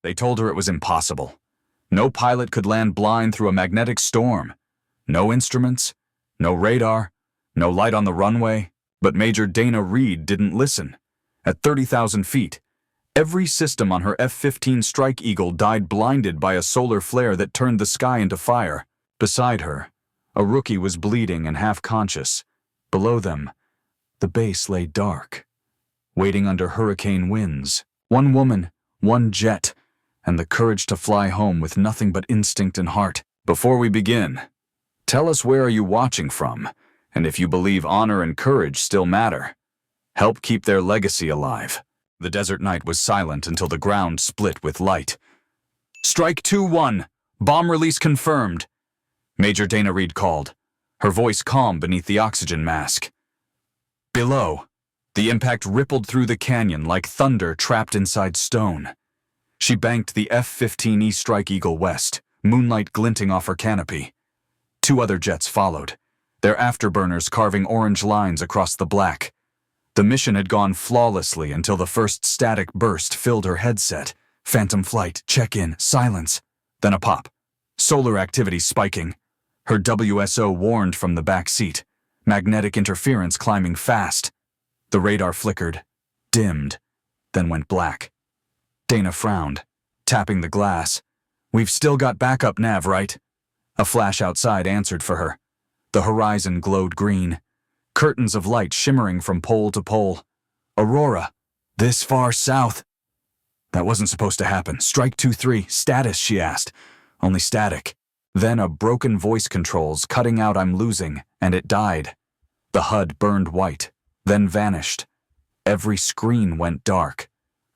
They told her it was impossible. No pilot could land blind through a magnetic storm. No instruments, no radar, no light on the runway. But Major Dana Reed didn't listen. At 30,000 feet, every system on her F-15 Strike Eagle died blinded by a solar flare that turned the sky into fire. Beside her, a rookie was bleeding and half-conscious. Below them, the base lay dark, waiting under hurricane winds. One woman, one jet, and the courage to fly home with nothing but instinct and heart. Before we begin, tell us where are you watching from, and if you believe honor and courage still matter. Help keep their legacy alive. The desert night was silent until the ground split with light. Strike 2-1. Bomb release confirmed. Major Dana Reed called, her voice calm beneath the oxygen mask. Below, the impact rippled through the canyon like thunder trapped inside stone. She banked the F-15E Strike Eagle west, moonlight glinting off her canopy. 2 other jets followed, their afterburners carving orange lines across the black. The mission had gone flawlessly until the first static burst filled her headset. Phantom flight, check-in, silence. Then a pop. Solar activity spiking. Her WSO warned from the back seat. Magnetic interference climbing fast. The radar flickered, dimmed, then went black. Dana frowned, tapping the glass. We've still got backup nav, right? A flash outside answered for her. The horizon glowed green. Curtains of light shimmering from pole to pole. Aurora, this far south. That wasn't supposed to happen. Strike 2-3, status, she asked. Only static. Then a broken voice controls cutting out I'm losing, and it died. The HUD burned white, then vanished. Every screen went dark.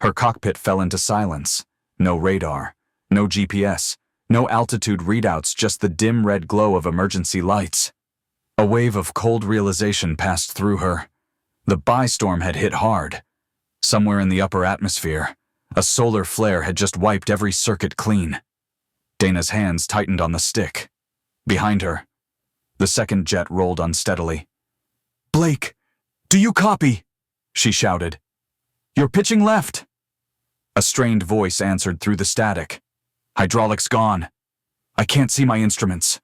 Her cockpit fell into silence. No radar, no GPS, no altitude readouts, just the dim red glow of emergency lights. A wave of cold realization passed through her. The bi-storm had hit hard. Somewhere in the upper atmosphere, a solar flare had just wiped every circuit clean. Dana's hands tightened on the stick. Behind her, the second jet rolled unsteadily. "Blake, do you copy?" she shouted. "You're pitching left." A strained voice answered through the static. "Hydraulics gone. I can't see my instruments.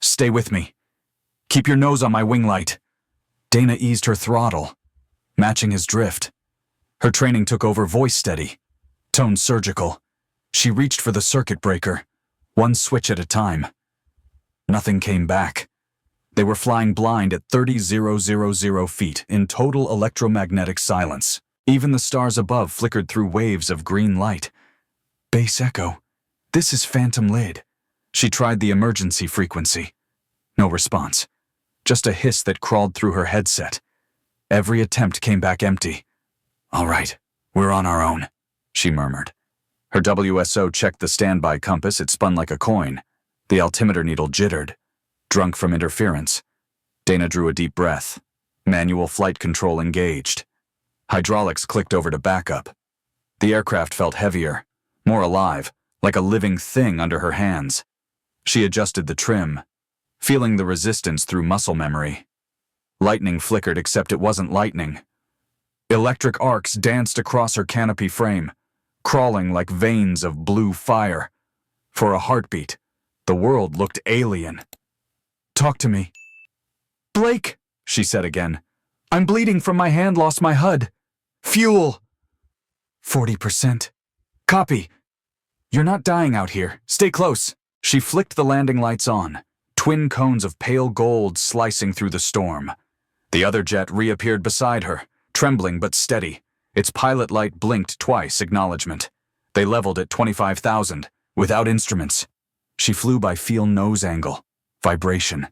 Stay with me. Keep your nose on my wing light." Dana eased her throttle, matching his drift. Her training took over voice steady, tone surgical. She reached for the circuit breaker, one switch at a time. Nothing came back. They were flying blind at 30,000 feet in total electromagnetic silence. Even the stars above flickered through waves of green light. Base echo. This is phantom lid. She tried the emergency frequency. No response. Just a hiss that crawled through her headset. Every attempt came back empty. "All right, we're on our own," she murmured. Her WSO checked the standby compass. It spun like a coin. The altimeter needle jittered, drunk from interference. Dana drew a deep breath. Manual flight control engaged. Hydraulics clicked over to backup. The aircraft felt heavier, more alive, like a living thing under her hands. She adjusted the trim, feeling the resistance through muscle memory. Lightning flickered, except it wasn't lightning. Electric arcs danced across her canopy frame, crawling like veins of blue fire. For a heartbeat, the world looked alien. "Talk to me." "Blake," she said again. "I'm bleeding from my hand, lost my HUD. Fuel." 40%. "Copy. You're not dying out here. Stay close." She flicked the landing lights on, twin cones of pale gold slicing through the storm. The other jet reappeared beside her, trembling but steady. Its pilot light blinked twice, acknowledgement. They leveled at 25,000, without instruments. She flew by feel nose angle, vibration,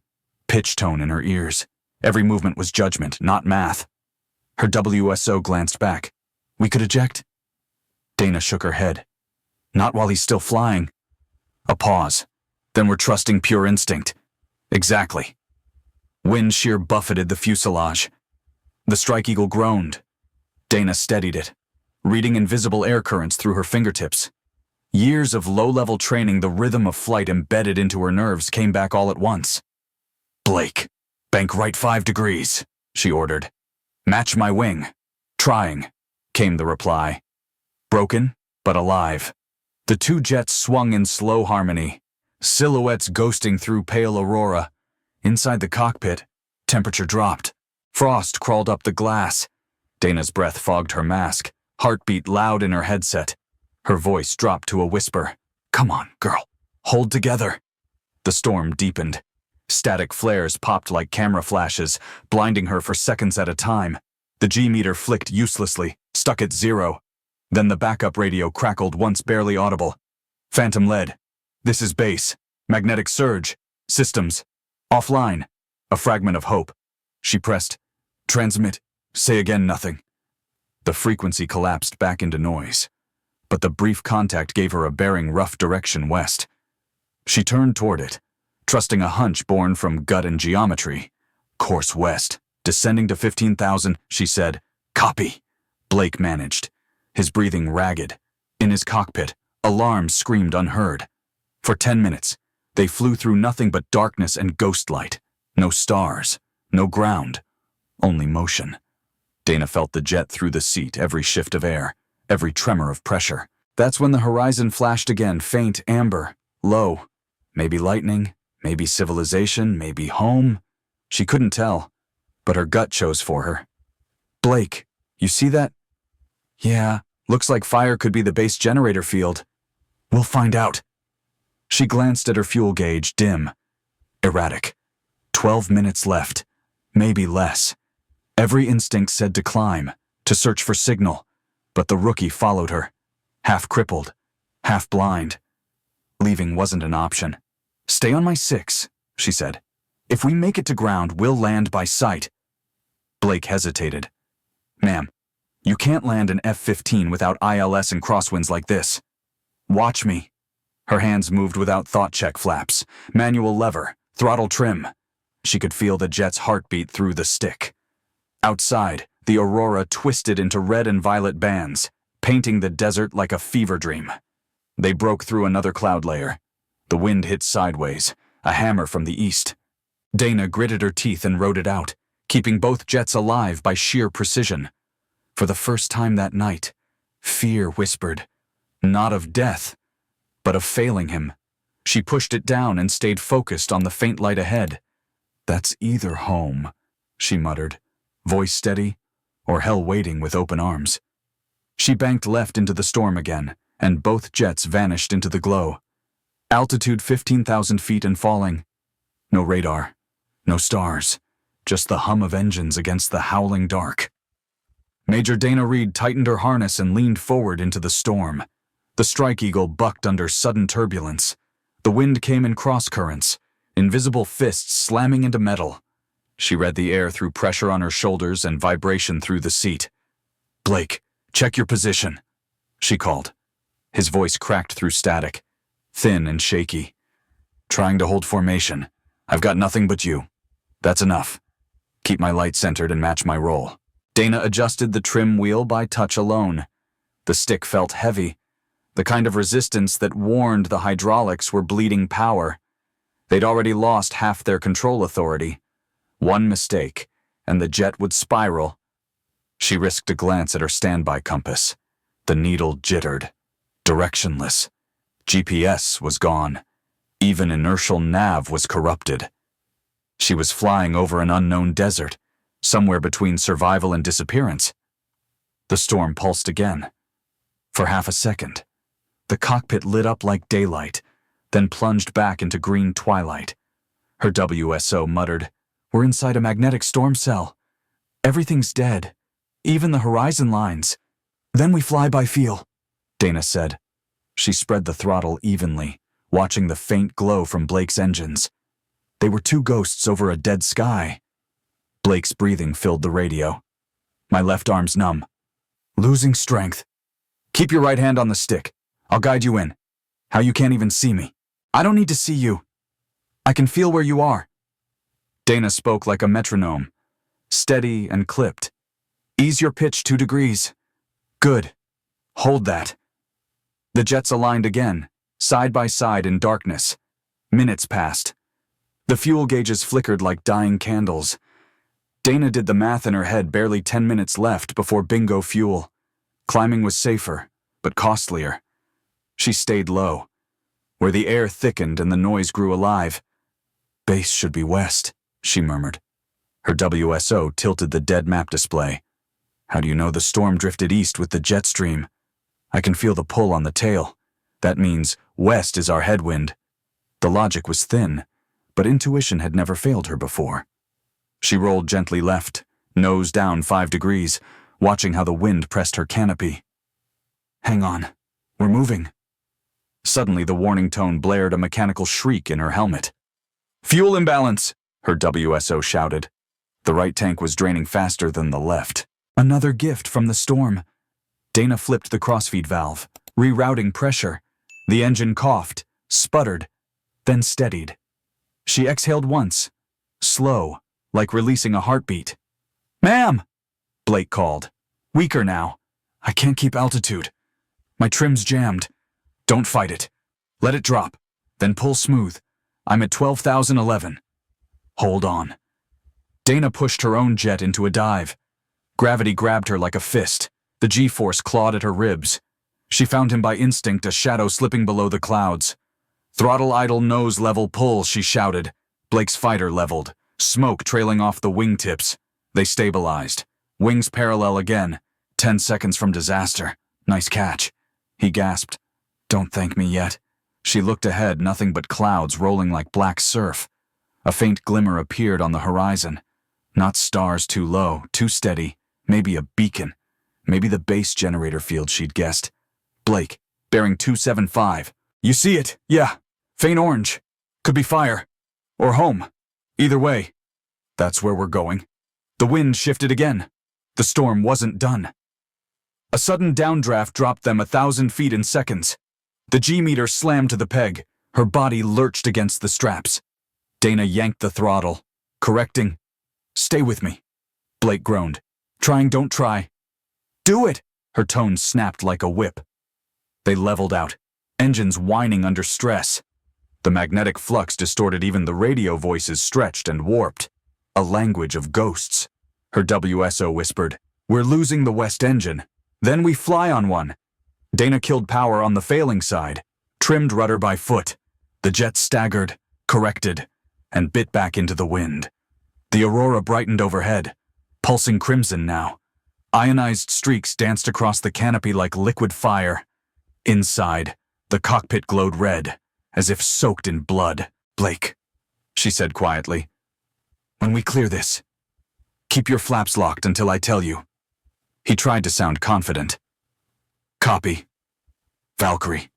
pitch tone in her ears. Every movement was judgment, not math. Her WSO glanced back. "We could eject?" Dana shook her head. "Not while he's still flying." A pause. "Then we're trusting pure instinct." "Exactly." Wind shear buffeted the fuselage. The Strike Eagle groaned. Dana steadied it, reading invisible air currents through her fingertips. Years of low-level training, the rhythm of flight embedded into her nerves, came back all at once. "Blake, bank right 5 degrees, she ordered. "Match my wing." "Trying," came the reply. Broken, but alive. The two jets swung in slow harmony, silhouettes ghosting through pale aurora. Inside the cockpit, temperature dropped. Frost crawled up the glass. Dana's breath fogged her mask, heartbeat loud in her headset. Her voice dropped to a whisper. "Come on, girl. Hold together." The storm deepened. Static flares popped like camera flashes, blinding her for seconds at a time. The G-meter flicked uselessly, stuck at 0. Then the backup radio crackled once barely audible. "Phantom lead. This is base. Magnetic surge. Systems. Offline." A fragment of hope. She pressed. "Transmit. Say again nothing." The frequency collapsed back into noise. But the brief contact gave her a bearing rough direction west. She turned toward it, trusting a hunch born from gut and geometry. "Course west. Descending to 15,000, she said. "Copy." Blake managed, his breathing ragged. In his cockpit, alarms screamed unheard. For 10 minutes, they flew through nothing but darkness and ghost light. No stars, no ground, only motion. Dana felt the jet through the seat, every shift of air, every tremor of pressure. That's when the horizon flashed again, faint, amber, low. Maybe lightning, maybe civilization, maybe home. She couldn't tell, but her gut chose for her. "Blake, you see that?" "Yeah, looks like fire could be the base generator field." "We'll find out." She glanced at her fuel gauge, dim, erratic. 12 minutes left, maybe less. Every instinct said to climb, to search for signal, but the rookie followed her, half crippled, half blind. Leaving wasn't an option. "Stay on my 6, she said. "If we make it to ground, we'll land by sight." Blake hesitated. "Ma'am, you can't land an F-15 without ILS and crosswinds like this. Watch me." Her hands moved without thought check flaps, manual lever, throttle trim. She could feel the jet's heartbeat through the stick. Outside, the aurora twisted into red and violet bands, painting the desert like a fever dream. They broke through another cloud layer. The wind hit sideways, a hammer from the east. Dana gritted her teeth and rode it out, keeping both jets alive by sheer precision. For the first time that night, fear whispered, not of death, but of failing him. She pushed it down and stayed focused on the faint light ahead. "That's either home," she muttered, voice steady, or hell waiting with open arms. She banked left into the storm again, and both jets vanished into the glow. Altitude 15,000 feet and falling. No radar, no stars, just the hum of engines against the howling dark. Major Dana Reed tightened her harness and leaned forward into the storm. The Strike Eagle bucked under sudden turbulence. The wind came in cross currents, invisible fists slamming into metal. She read the air through pressure on her shoulders and vibration through the seat. "Blake, check your position," she called. His voice cracked through static, thin and shaky. "Trying to hold formation. I've got nothing but you. That's enough. Keep my light centered and match my roll." Dana adjusted the trim wheel by touch alone. The stick felt heavy, the kind of resistance that warned the hydraulics were bleeding power. They'd already lost half their control authority. One mistake, and the jet would spiral. She risked a glance at her standby compass. The needle jittered, directionless. GPS was gone. Even inertial nav was corrupted. She was flying over an unknown desert, somewhere between survival and disappearance. The storm pulsed again. For half a second, the cockpit lit up like daylight, then plunged back into green twilight. Her WSO muttered, "We're inside a magnetic storm cell. Everything's dead, even the horizon lines. Then we fly by feel," Dana said. She spread the throttle evenly, watching the faint glow from Blake's engines. They were two ghosts over a dead sky. Blake's breathing filled the radio. "My left arm's numb. Losing strength. Keep your right hand on the stick. I'll guide you in. How you can't even see me. I don't need to see you. I can feel where you are." Dana spoke like a metronome, steady and clipped. "Ease your pitch 2 degrees. Good. Hold that." The jets aligned again, side by side in darkness. Minutes passed. The fuel gauges flickered like dying candles. Dana did the math in her head, barely 10 minutes left before bingo fuel. Climbing was safer, but costlier. She stayed low, where the air thickened and the noise grew alive. "Base should be west," she murmured. Her WSO tilted the dead map display. "How do you know the storm drifted east with the jet stream? I can feel the pull on the tail. That means west is our headwind." The logic was thin, but intuition had never failed her before. She rolled gently left, nose down 5 degrees, watching how the wind pressed her canopy. "Hang on, we're moving." Suddenly the warning tone blared a mechanical shriek in her helmet. "Fuel imbalance," her WSO shouted. The right tank was draining faster than the left. Another gift from the storm. Dana flipped the crossfeed valve, rerouting pressure. The engine coughed, sputtered, then steadied. She exhaled once, slow, like releasing a heartbeat. "Ma'am!" Blake called. "Weaker now. I can't keep altitude. My trim's jammed. Don't fight it. Let it drop, then pull smooth. I'm at 12,011. Hold on." Dana pushed her own jet into a dive. Gravity grabbed her like a fist. The G-force clawed at her ribs. She found him by instinct, a shadow slipping below the clouds. "Throttle idle, nose level pull," she shouted. Blake's fighter leveled, smoke trailing off the wingtips. They stabilized. Wings parallel again. 10 seconds from disaster. "Nice catch." He gasped. "Don't thank me yet." She looked ahead, nothing but clouds rolling like black surf. A faint glimmer appeared on the horizon. Not stars too low, too steady. Maybe a beacon. Maybe the base generator field she'd guessed. "Blake, bearing 275. You see it? Yeah. Faint orange. Could be fire. Or home. Either way. That's where we're going." The wind shifted again. The storm wasn't done. A sudden downdraft dropped them 1,000 feet in seconds. The G-meter slammed to the peg. Her body lurched against the straps. Dana yanked the throttle, correcting. "Stay with me," Blake groaned. "Trying, don't try." "Do it!" Her tone snapped like a whip. They leveled out, engines whining under stress. The magnetic flux distorted even the radio voices, stretched and warped. A language of ghosts. Her WSO whispered, "We're losing the west engine. Then we fly on one." Dana killed power on the failing side, trimmed rudder by foot. The jet staggered, corrected, and bit back into the wind. The aurora brightened overhead, pulsing crimson now. Ionized streaks danced across the canopy like liquid fire. Inside, the cockpit glowed red, as if soaked in blood. "Blake," she said quietly, "when we clear this, keep your flaps locked until I tell you." He tried to sound confident. "Copy. Valkyrie."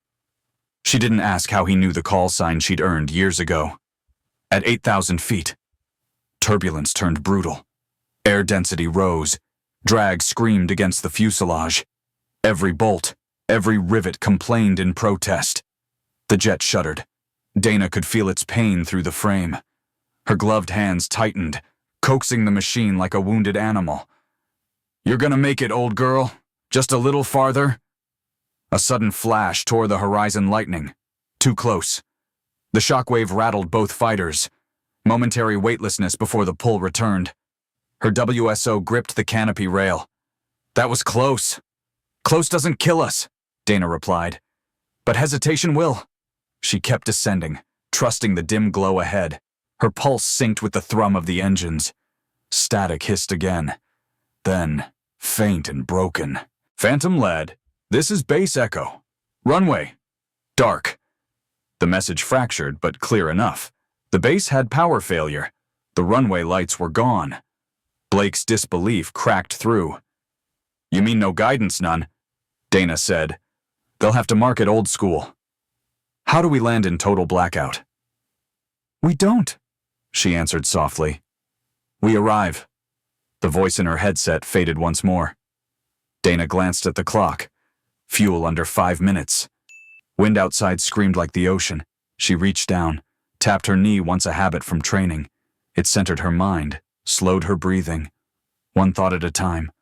She didn't ask how he knew the call sign she'd earned years ago. At 8,000 feet, turbulence turned brutal. Air density rose. Drag screamed against the fuselage. Every bolt, every rivet complained in protest. The jet shuddered. Dana could feel its pain through the frame. Her gloved hands tightened, coaxing the machine like a wounded animal. "You're gonna make it, old girl. Just a little farther." A sudden flash tore the horizon lightning. Too close. The shockwave rattled both fighters. Momentary weightlessness before the pull returned. Her WSO gripped the canopy rail. "That was close." "Close doesn't kill us," Dana replied. "But hesitation will." She kept descending, trusting the dim glow ahead. Her pulse synced with the thrum of the engines. Static hissed again. Then, faint and broken. "Phantom lead. This is base echo. Runway. Dark." The message fractured, but clear enough. The base had power failure. The runway lights were gone. Blake's disbelief cracked through. "You mean no guidance, none?" Dana said. "They'll have to mark it old school." "How do we land in total blackout?" "We don't," she answered softly. "We arrive." The voice in her headset faded once more. Dana glanced at the clock. Fuel under 5 minutes. Wind outside screamed like the ocean. She reached down, tapped her knee, once a habit from training. It centered her mind, slowed her breathing. One thought at a time.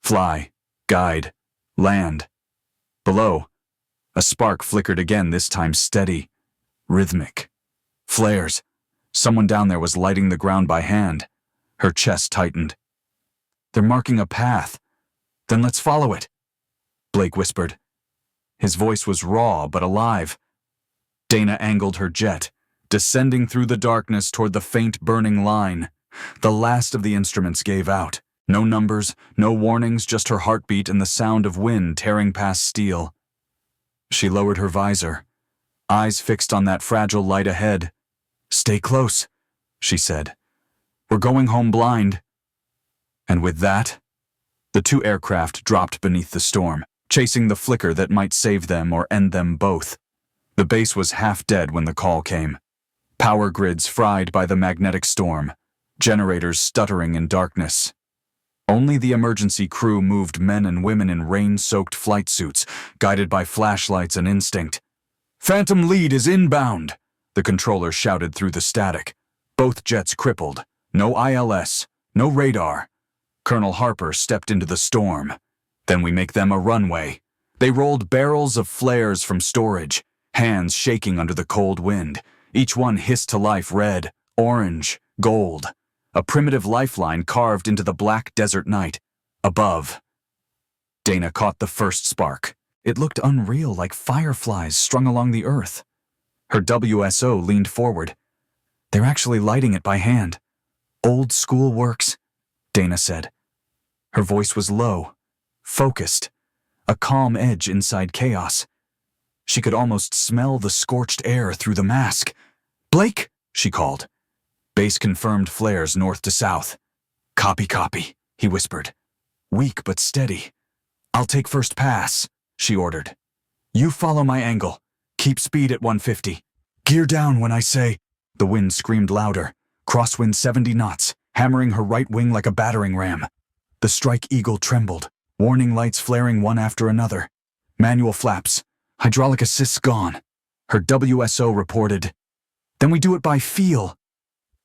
Fly, guide, land. Below, a spark flickered again, this time steady, rhythmic. Flares. Someone down there was lighting the ground by hand. Her chest tightened. "They're marking a path. Then let's follow it," Blake whispered. His voice was raw but alive. Dana angled her jet, descending through the darkness toward the faint burning line. The last of the instruments gave out. No numbers, no warnings, just her heartbeat and the sound of wind tearing past steel. She lowered her visor, eyes fixed on that fragile light ahead. "Stay close," she said. "We're going home blind." And with that, the two aircraft dropped beneath the storm, chasing the flicker that might save them or end them both. The base was half dead when the call came. Power grids fried by the magnetic storm, generators stuttering in darkness. Only the emergency crew moved, men and women in rain-soaked flight suits, guided by flashlights and instinct. "Phantom lead is inbound," the controller shouted through the static. Both jets crippled. No ILS, no radar. Colonel Harper stepped into the storm. "Then we make them a runway." They rolled barrels of flares from storage, hands shaking under the cold wind. Each one hissed to life, red, orange, gold. A primitive lifeline carved into the black desert night. Above. Dana caught the first spark. It looked unreal, like fireflies strung along the earth. Her WSO leaned forward. "They're actually lighting it by hand. Old school works," Dana said. Her voice was low, focused, a calm edge inside chaos. She could almost smell the scorched air through the mask. "Blake," she called. Base confirmed flares north to south. "Copy, copy," he whispered. "Weak but steady." "I'll take first pass," she ordered. "You follow my angle. Keep speed at 150. Gear down when I say." The wind screamed louder. Crosswind 70 knots, hammering her right wing like a battering ram. The Strike Eagle trembled, warning lights flaring one after another. Manual flaps. Hydraulic assist's gone. Her WSO reported. "Then we do it by feel."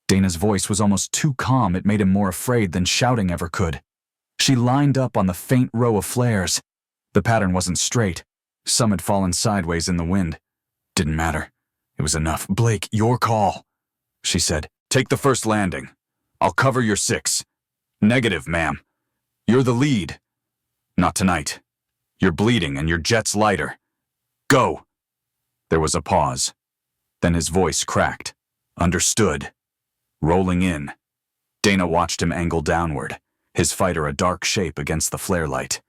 Dana's voice was almost too calm. It made him more afraid than shouting ever could. She lined up on the faint row of flares. The pattern wasn't straight. Some had fallen sideways in the wind. Didn't matter. It was enough. "Blake, your call," she said. "Take the first landing. I'll cover your 6. "Negative, ma'am. You're the lead." "Not tonight. You're bleeding and your jet's lighter. Go." There was a pause. Then his voice cracked. "Understood." Rolling in. Dana watched him angle downward, his fighter a dark shape against the flare light.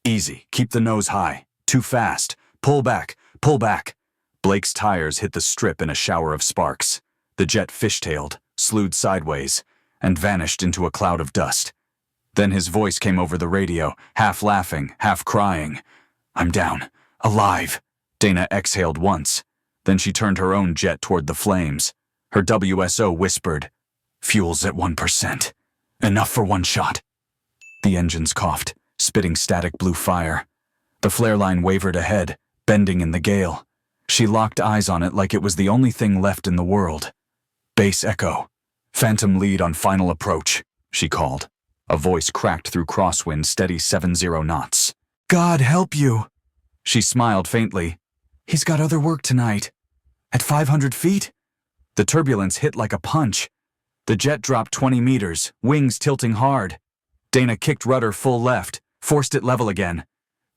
"Easy. Keep the nose high. Too fast. Pull back. Pull back." Blake's tires hit the strip in a shower of sparks. The jet fishtailed, slewed sideways, and vanished into a cloud of dust. Then his voice came over the radio, half laughing, half crying. "I'm down. Alive." Dana exhaled once. Then she turned her own jet toward the flames. Her WSO whispered, "Fuel's at 1%. Enough for one shot." The engines coughed, spitting static blue fire. The flare line wavered ahead, bending in the gale. She locked eyes on it like it was the only thing left in the world. "Base echo. Phantom lead on final approach," she called. A voice cracked through crosswind, steady 70 knots. "God help you." She smiled faintly. "He's got other work tonight." At 500 feet? The turbulence hit like a punch. The jet dropped 20 meters, wings tilting hard. Dana kicked rudder full left, forced it level again.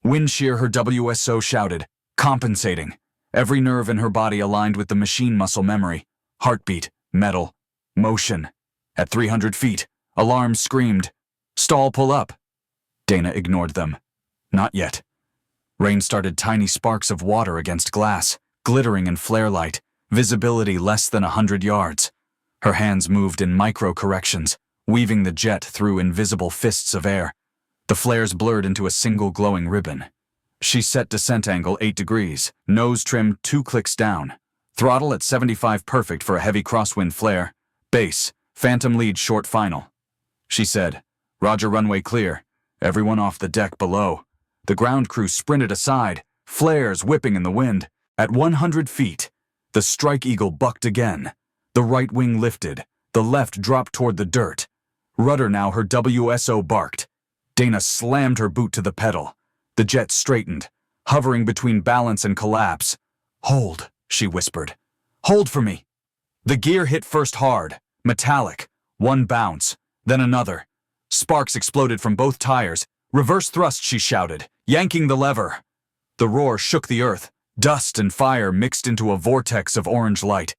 Wind shear, her WSO shouted, compensating. Every nerve in her body aligned with the machine muscle memory. Heartbeat, metal, motion. At 300 feet, alarms screamed. "Stall, pull up." Dana ignored them. Not yet. Rain started tiny sparks of water against glass, glittering in flare light, visibility less than 100 yards. Her hands moved in micro-corrections, weaving the jet through invisible fists of air. The flares blurred into a single glowing ribbon. She set descent angle 8 degrees, nose trimmed 2 clicks down. Throttle at 75 perfect for a heavy crosswind flare. Base, phantom lead short final. She said, "Roger, runway clear. Everyone off the deck below." The ground crew sprinted aside, flares whipping in the wind. At 100 feet, the Strike Eagle bucked again. The right wing lifted, the left dropped toward the dirt. Rudder now, her WSO barked. Dana slammed her boot to the pedal. The jet straightened, hovering between balance and collapse. "Hold," she whispered. "Hold for me." The gear hit first hard, metallic. One bounce, then another. Sparks exploded from both tires. "Reverse thrust," she shouted, yanking the lever. The roar shook the earth. Dust and fire mixed into a vortex of orange light.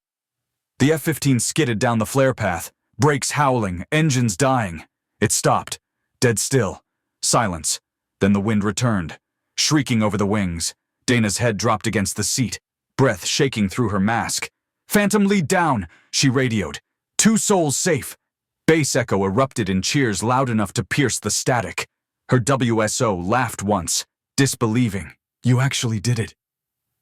The F-15 skidded down the flare path, brakes howling, engines dying. It stopped, dead still, silence. Then the wind returned, shrieking over the wings. Dana's head dropped against the seat, breath shaking through her mask. "Phantom, lead down," she radioed. "Two souls safe." Bass echo erupted in cheers loud enough to pierce the static. Her WSO laughed once, disbelieving. "You actually did it."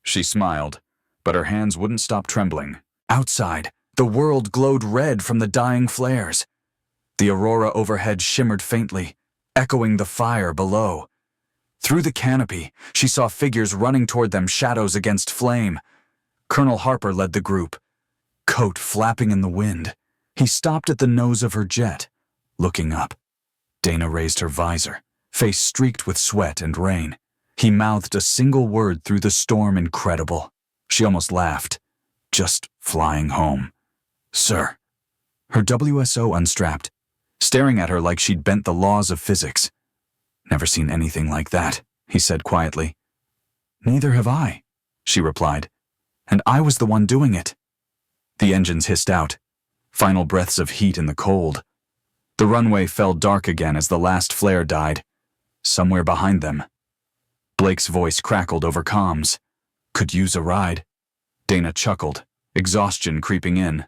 She smiled, but her hands wouldn't stop trembling. Outside, the world glowed red from the dying flares. The aurora overhead shimmered faintly, echoing the fire below. Through the canopy, she saw figures running toward them, shadows against flame. Colonel Harper led the group, coat flapping in the wind. He stopped at the nose of her jet, looking up. Dana raised her visor, face streaked with sweat and rain. He mouthed a single word through the storm, incredible. She almost laughed. "Just flying home." "Sir." Her WSO unstrapped, staring at her like she'd bent the laws of physics. "Never seen anything like that," he said quietly. "Neither have I," she replied. "And I was the one doing it." The engines hissed out, final breaths of heat in the cold. The runway fell dark again as the last flare died. Somewhere behind them, Blake's voice crackled over comms. "Could use a ride." Dana chuckled, exhaustion creeping in.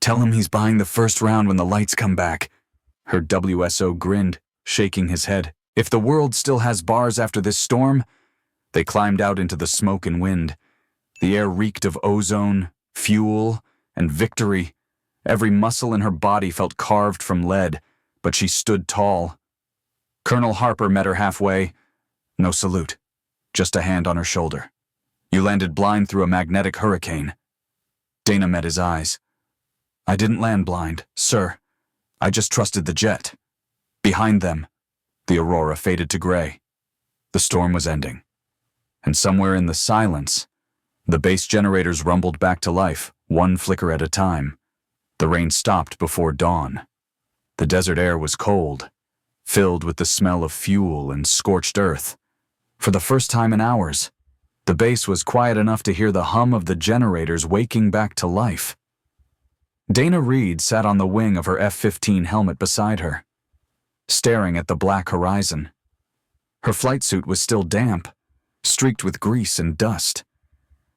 "Tell him he's buying the first round when the lights come back." Her WSO grinned, shaking his head. "If the world still has bars after this storm." They climbed out into the smoke and wind. The air reeked of ozone, fuel, and victory. Every muscle in her body felt carved from lead, but she stood tall. Colonel Harper met her halfway. No salute, just a hand on her shoulder. "You landed blind through a magnetic hurricane." Dana met his eyes. "I didn't land blind, sir. I just trusted the jet." Behind them, the aurora faded to gray. The storm was ending. And somewhere in the silence, the base generators rumbled back to life, one flicker at a time. The rain stopped before dawn. The desert air was cold, filled with the smell of fuel and scorched earth. For the first time in hours, the base was quiet enough to hear the hum of the generators waking back to life. Dana Reed sat on the wing of her F-15 helmet beside her, staring at the black horizon. Her flight suit was still damp, streaked with grease and dust.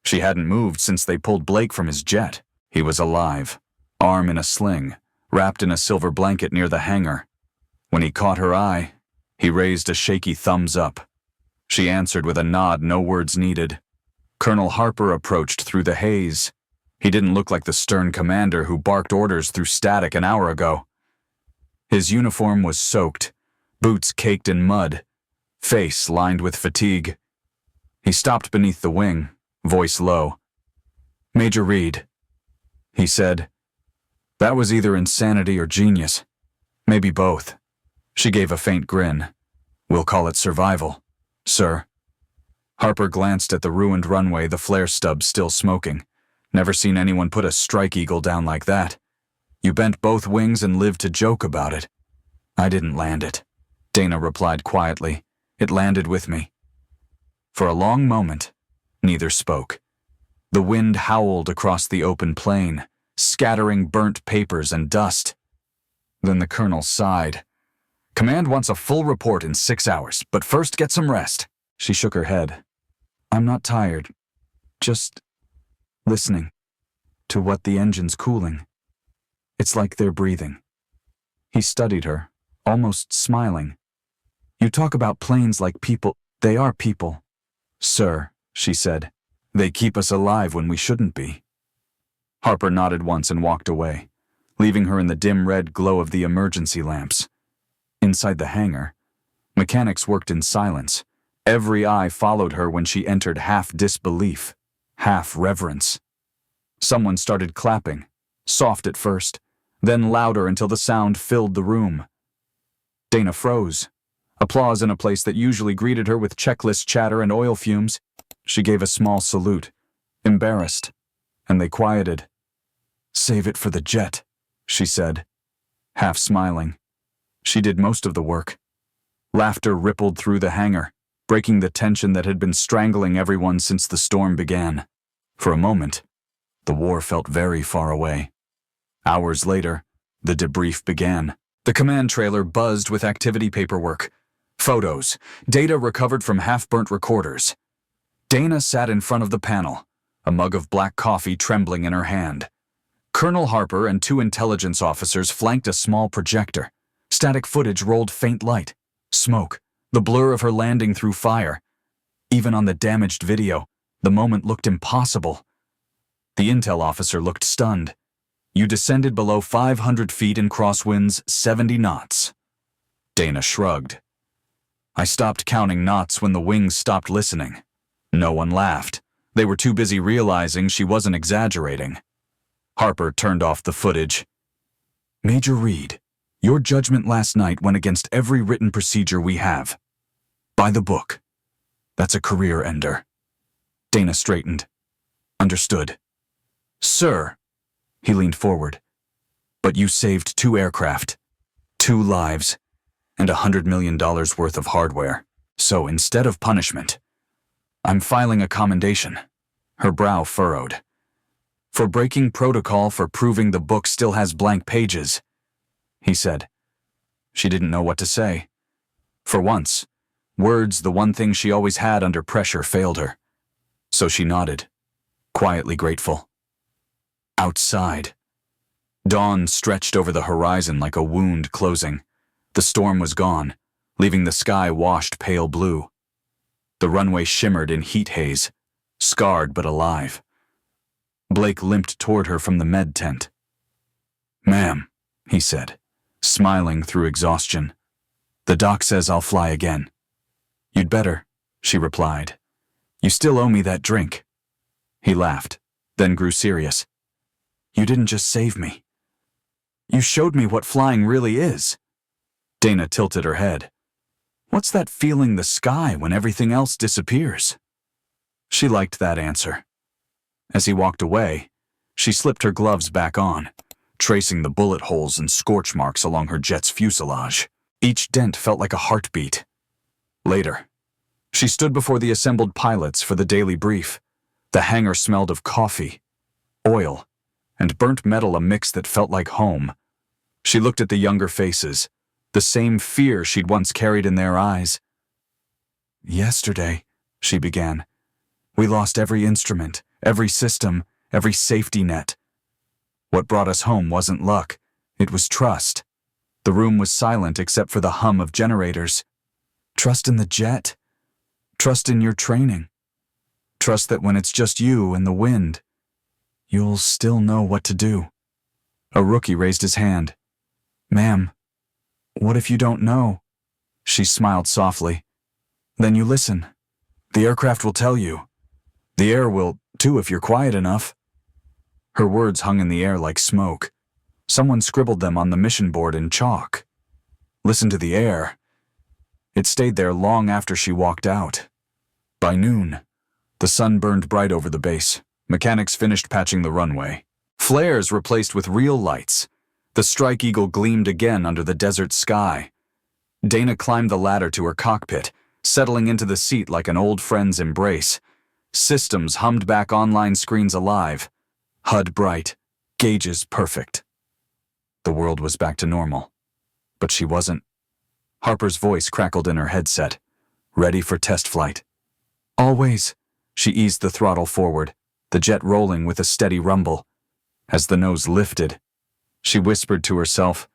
She hadn't moved since they pulled Blake from his jet. He was alive, arm in a sling, wrapped in a silver blanket near the hangar. When he caught her eye, he raised a shaky thumbs up. She answered with a nod, no words needed. Colonel Harper approached through the haze. He didn't look like the stern commander who barked orders through static an hour ago. His uniform was soaked, boots caked in mud, face lined with fatigue. He stopped beneath the wing, voice low. "Major Reed," he said. "That was either insanity or genius. Maybe both." She gave a faint grin. "We'll call it survival, sir." Harper glanced at the ruined runway, the flare stubs still smoking. "Never seen anyone put a strike eagle down like that. You bent both wings and lived to joke about it." "I didn't land it," Dana replied quietly. "It landed with me." For a long moment, neither spoke. The wind howled across the open plain, scattering burnt papers and dust. Then the colonel sighed. "Command wants a full report in 6 hours, but first get some rest." She shook her head. "I'm not tired. Just listening to what the engine's cooling. It's like they're breathing." He studied her, almost smiling. "You talk about planes like people. They are people, sir," she said. "They keep us alive when we shouldn't be." Harper nodded once and walked away, leaving her in the dim red glow of the emergency lamps. Inside the hangar, mechanics worked in silence. Every eye followed her when she entered, half disbelief, half reverence. Someone started clapping, soft at first, then louder until the sound filled the room. Dana froze. Applause in a place that usually greeted her with checklist chatter and oil fumes. She gave a small salute, embarrassed, and they quieted. "Save it for the jet," she said, half smiling. She did most of the work. Laughter rippled through the hangar. breaking the tension that had been strangling everyone since the storm began. For a moment, the war felt very far away. Hours later, the debrief began. The command trailer buzzed with activity paperwork, photos, data recovered from half-burnt recorders. Dana sat in front of the panel, a mug of black coffee trembling in her hand. Colonel Harper and 2 intelligence officers flanked a small projector. Static footage rolled faint light, smoke, the blur of her landing through fire. Even on the damaged video, the moment looked impossible. The intel officer looked stunned. You descended below 500 feet in crosswinds 70 knots. Dana shrugged. I stopped counting knots when the wings stopped listening. No one laughed. They were too busy realizing she wasn't exaggerating. Harper turned off the footage. Major Reed, your judgment last night went against every written procedure we have. By the book. That's a career ender. Dana straightened. Understood. Sir, he leaned forward. But you saved 2 aircraft, 2 lives, and $100 million worth of hardware. So instead of punishment, I'm filing a commendation. Her brow furrowed. For breaking protocol for proving the book still has blank pages, he said. She didn't know what to say. For once, words, the one thing she always had under pressure, failed her. So she nodded, quietly grateful. Outside. Dawn stretched over the horizon like a wound closing. The storm was gone, leaving the sky washed pale blue. The runway shimmered in heat haze, scarred but alive. Blake limped toward her from the med tent. Ma'am, he said, smiling through exhaustion. The doc says I'll fly again. You'd better, she replied. You still owe me that drink. He laughed, then grew serious. You didn't just save me. You showed me what flying really is. Dana tilted her head. What's that feeling the sky when everything else disappears? She liked that answer. As he walked away, she slipped her gloves back on, tracing the bullet holes and scorch marks along her jet's fuselage. Each dent felt like a heartbeat. Later, she stood before the assembled pilots for the daily brief. The hangar smelled of coffee, oil, and burnt metal, a mix that felt like home. She looked at the younger faces, the same fear she'd once carried in their eyes. Yesterday, she began, we lost every instrument, every system, every safety net. What brought us home wasn't luck, it was trust. The room was silent except for the hum of generators. Trust in the jet. Trust in your training. Trust that when it's just you and the wind, you'll still know what to do. A rookie raised his hand. Ma'am, what if you don't know? She smiled softly. Then you listen. The aircraft will tell you. The air will, too, if you're quiet enough. Her words hung in the air like smoke. Someone scribbled them on the mission board in chalk. Listen to the air. It stayed there long after she walked out. By noon, the sun burned bright over the base. Mechanics finished patching the runway. Flares replaced with real lights. The Strike Eagle gleamed again under the desert sky. Dana climbed the ladder to her cockpit, settling into the seat like an old friend's embrace. Systems hummed back, online screens alive. HUD bright, gauges perfect. The world was back to normal. But she wasn't. Harper's voice crackled in her headset. Ready for test flight. Always. She eased the throttle forward, the jet rolling with a steady rumble. As the nose lifted, she whispered to herself,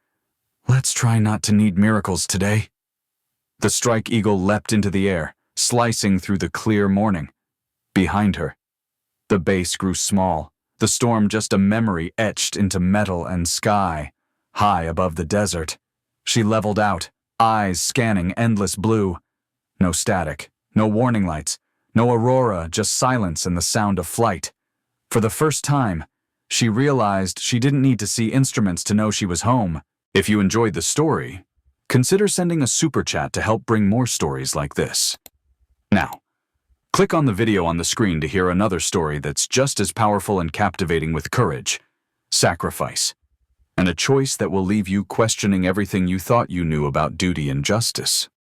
let's try not to need miracles today. The Strike Eagle leapt into the air, slicing through the clear morning. Behind her, the base grew small, the storm just a memory etched into metal and sky. High above the desert, she leveled out, eyes scanning endless blue. No static, no warning lights, no aurora, just silence and the sound of flight. For the first time, she realized she didn't need to see instruments to know she was home. If you enjoyed the story, consider sending a super chat to help bring more stories like this. Now, click on the video on the screen to hear another story that's just as powerful and captivating, with courage, sacrifice, and a choice that will leave you questioning everything you thought you knew about duty and justice.